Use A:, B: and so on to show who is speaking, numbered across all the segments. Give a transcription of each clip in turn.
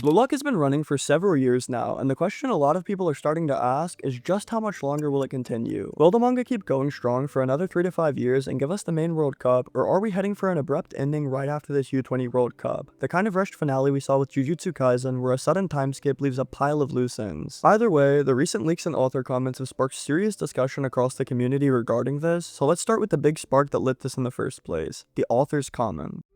A: Blue Lock has been running for several years now, and the question a lot of people are starting to ask is just how much longer will it continue? Will the manga keep going strong for another 3 to 5 years and give us the main World Cup, or are we heading for an abrupt ending right after this U-20 World Cup? The kind of rushed finale we saw with Jujutsu Kaisen, where a sudden time skip leaves a pile of loose ends. Either way, the recent leaks and author comments have sparked serious discussion across the community regarding this, so let's start with the big spark that lit this in the first place, the author's comment.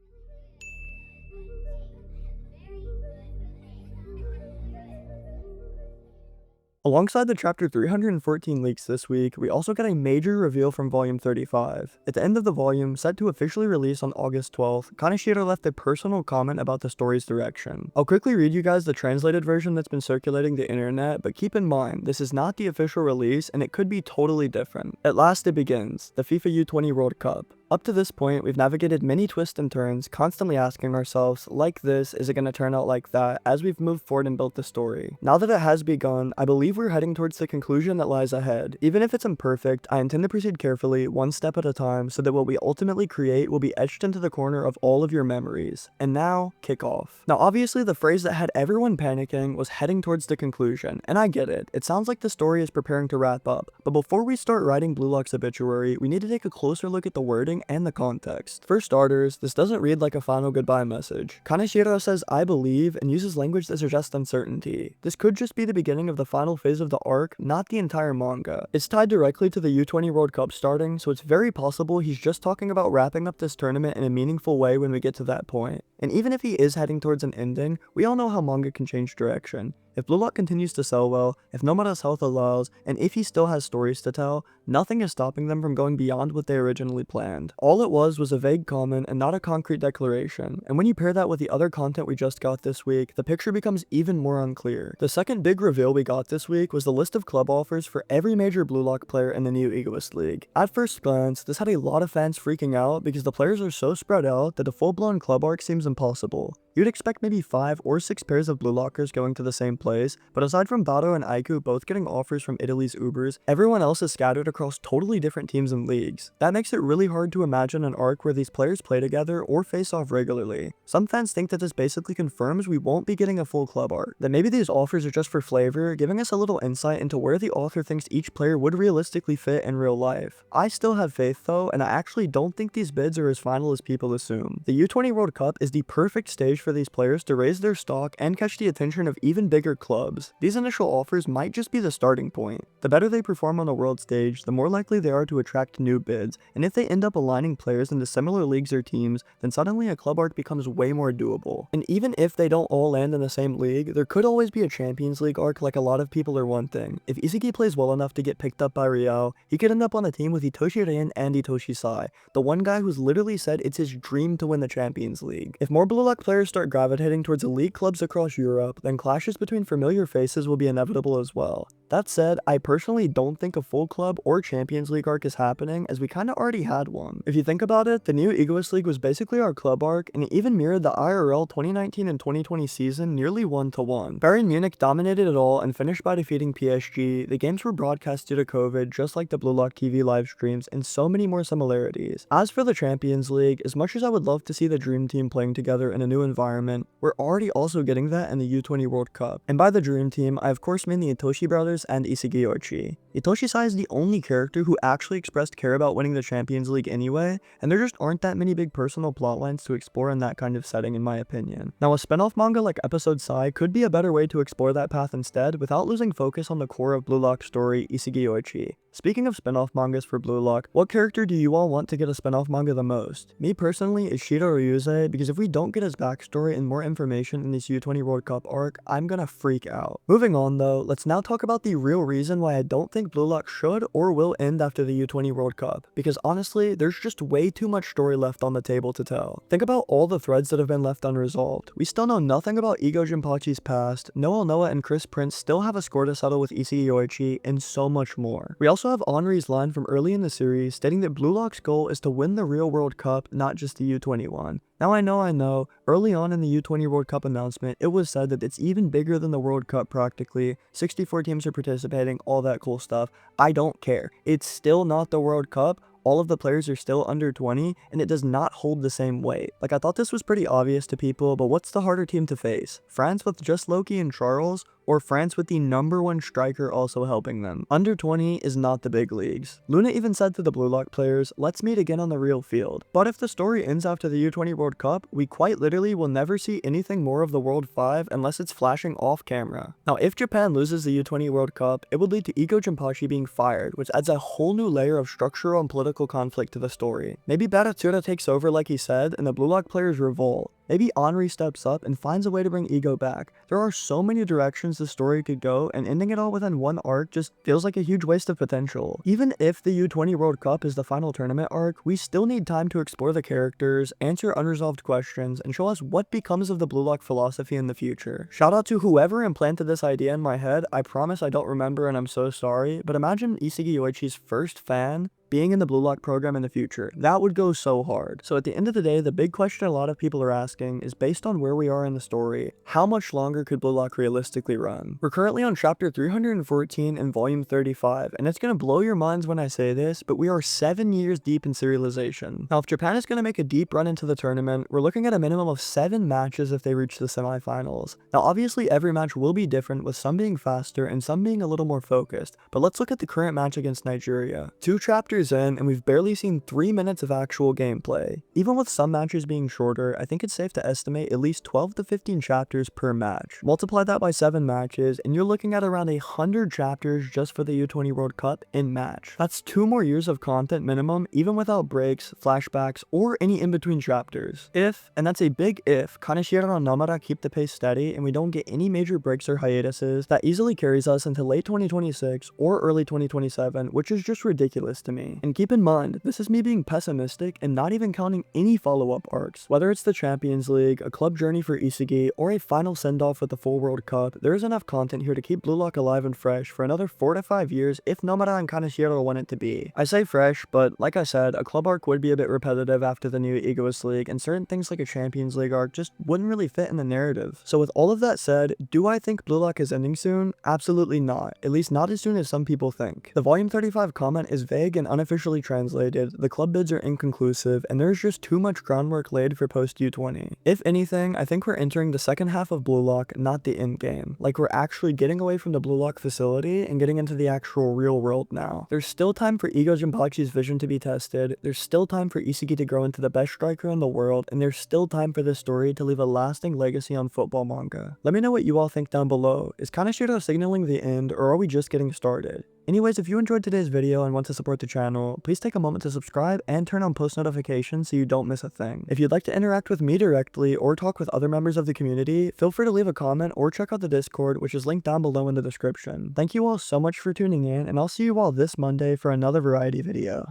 A: Alongside the chapter 314 leaks this week, we also get a major reveal from volume 35. At the end of the volume, set to officially release on August 12th, KANESHIRO left a personal comment about the story's direction. I'll quickly read you guys the translated version that's been circulating the internet, but keep in mind, this is not the official release and it could be totally different. At last it begins, the FIFA U-20 World Cup. Up to this point, we've navigated many twists and turns, constantly asking ourselves, like this, is it going to turn out like that, as we've moved forward and built the story. Now that it has begun, I believe we're heading towards the conclusion that lies ahead. Even if it's imperfect, I intend to proceed carefully, one step at a time, so that what we ultimately create will be etched into the corner of all of your memories. And now, kick off. Now obviously the phrase that had everyone panicking was heading towards the conclusion, and I get it. It sounds like the story is preparing to wrap up, but before we start writing Blue Lock's obituary, we need to take a closer look at the wording and the context. For starters, this doesn't read like a final goodbye message. KANESHIRO says "I believe" and uses language that suggests uncertainty. This could just be the beginning of the final phase of the arc, not the entire manga. It's tied directly to the U-20 World Cup starting, so it's very possible he's just talking about wrapping up this tournament in a meaningful way when we get to that point. And even if he is heading towards an ending, we all know how manga can change direction. If Blue Lock continues to sell well, if Nomada's health allows, and if he still has stories to tell, nothing is stopping them from going beyond what they originally planned. All it was a vague comment and not a concrete declaration, and when you pair that with the other content we just got this week, the picture becomes even more unclear. The second big reveal we got this week was the list of club offers for every major Blue Lock player in the new Egoist League. At first glance, this had a lot of fans freaking out because the players are so spread out that a full-blown club arc seems impossible. You'd expect maybe 5 or 6 pairs of Blue Lockers going to the same place, but aside from Bato and Aiku both getting offers from Italy's Ubers, everyone else is scattered across totally different teams and leagues. That makes it really hard to imagine an arc where these players play together or face off regularly. Some fans think that this basically confirms we won't be getting a full club arc, that maybe these offers are just for flavor, giving us a little insight into where the author thinks each player would realistically fit in real life. I still have faith though, and I actually don't think these bids are as final as people assume. The U-20 World Cup is the perfect stage for these players to raise their stock and catch the attention of even bigger clubs. These initial offers might just be the starting point. The better they perform on the world stage, the more likely they are to attract new bids, and if they end up aligning players into similar leagues or teams, then suddenly a club arc becomes way more doable. And even if they don't all land in the same league, there could always be a Champions League arc like a lot of people are wanting. If Isagi plays well enough to get picked up by Real, he could end up on a team with Itoshi Rein and Itoshi Sai, the one guy who's literally said it's his dream to win the Champions League. If more Blue Lock players start gravitating towards elite clubs across Europe, then clashes between familiar faces will be inevitable as well. That said, I personally don't think a full club or Champions League arc is happening, as we kinda already had one. If you think about it, the new Egoist League was basically our club arc, and it even mirrored the IRL 2019 and 2020 season nearly 1-to-1. Bayern Munich dominated it all and finished by defeating PSG. The games were broadcast due to COVID, just like the Blue Lock TV live streams, and so many more similarities. As for the Champions League, as much as I would love to see the Dream Team playing together in a new environment, we're already also getting that in the U-20 World Cup. And by the Dream Team, I of course mean the Itoshi brothers and Isagi Yoichi. Itoshi Sai is the only character who actually expressed care about winning the Champions League anyway, and there just aren't that many big personal plotlines to explore in that kind of setting in my opinion. Now a spin-off manga like Episode Sai could be a better way to explore that path instead without losing focus on the core of Blue Lock's story, Isagi Yoichi. Speaking of spin-off mangas for Blue Lock, what character do you all want to get a spin-off manga the most? Me personally is Shiro Ryuze, because if we don't get his backstory and more information in this U-20 World Cup arc, I'm gonna freak out. Moving on though, let's now talk about the real reason why I don't think Blue Lock should or will end after the U-20 World Cup, because honestly, there's just way too much story left on the table to tell. Think about all the threads that have been left unresolved. We still know nothing about Igo Jinpachi's past, Noel Noah and Chris Prince still have a score to settle with Isagi Yoichi, and so much more. We also have Henri's line from early in the series stating that Blue Lock's goal is to win the real World Cup, not just the U-21. Now I know, early on in the U-20 World Cup announcement, it was said that it's even bigger than the World Cup practically, 64 teams are participating, all that cool stuff. I don't care. It's still not the World Cup. all of the players are still under 20, and it does not hold the same weight. Like, I thought this was pretty obvious to people, but what's the harder team to face? France with just Loki and Charles, or France with the #1 striker also helping them? Under 20 is not the big leagues. Luna even said to the Blue Lock players, "Let's meet again on the real field." But if the story ends after the U20 World Cup, we quite literally will never see anything more of the World 5 unless it's flashing off camera. Now, if Japan loses the U20 World Cup, it would lead to Iko Jinpachi being fired, which adds a whole new layer of structural and political conflict to the story. Maybe Baratsura takes over like he said, and the Blue Lock players revolt. Maybe Henri steps up and finds a way to bring Ego back. There are so many directions the story could go, and ending it all within one arc just feels like a huge waste of potential. Even if the U20 World Cup is the final tournament arc, we still need time to explore the characters, answer unresolved questions, and show us what becomes of the Blue Lock philosophy in the future. Shout out to whoever implanted this idea in my head. I promise I don't remember and I'm so sorry, but imagine Isagi Yoichi's first fan being in the Blue Lock program in the future. That would go so hard. So at the end of the day, the big question a lot of people are asking is, based on where we are in the story, how much longer could Blue Lock realistically run? We're currently on chapter 314 in volume 35, and it's gonna blow your minds when I say this, but we are 7 years deep in serialization. Now, if Japan is gonna make a deep run into the tournament, we're looking at a minimum of 7 matches if they reach the semifinals. Now, obviously every match will be different, with some being faster and some being a little more focused, but let's look at the current match against Nigeria. 2 chapters in, and we've barely seen 3 minutes of actual gameplay. Even with some matches being shorter, I think it's safe to estimate at least 12 to 15 chapters per match. Multiply that by 7 matches, and you're looking at around 100 chapters just for the U20 World Cup in match. That's 2 more years of content minimum, even without breaks, flashbacks, or any in-between chapters. If, and that's a big if, KANESHIRO and Nomura keep the pace steady and we don't get any major breaks or hiatuses, that easily carries us into late 2026 or early 2027, which is just ridiculous to me. And keep in mind, this is me being pessimistic and not even counting any follow-up arcs. Whether it's the Champions League, a club journey for Isagi, or a final send-off with the full World Cup, there is enough content here to keep Blue Lock alive and fresh for another 4 to 5 years if Nomura and KANESHIRO want it to be. I say fresh, but like I said, a club arc would be a bit repetitive after the new Egoist League, and certain things like a Champions League arc just wouldn't really fit in the narrative. So with all of that said, do I think Blue Lock is ending soon? Absolutely not. At least not as soon as some people think. The Volume 35 comment is vague and unofficially translated, the club bids are inconclusive, and there's just too much groundwork laid for post U20. If anything, I think we're entering the second half of Blue Lock, not the end game. Like, we're actually getting away from the Blue Lock facility and getting into the actual real world now. There's still time for Ego Jinpachi's vision to be tested, there's still time for Isagi to grow into the best striker in the world, and there's still time for this story to leave a lasting legacy on football manga. Let me know what you all think down below. Is KANESHIRO signaling the end, or are we just getting started? Anyways, if you enjoyed today's video and want to support the channel, please take a moment to subscribe and turn on post notifications so you don't miss a thing. If you'd like to interact with me directly or talk with other members of the community, feel free to leave a comment or check out the Discord, which is linked down below in the description. Thank you all so much for tuning in, and I'll see you all this Monday for another variety video.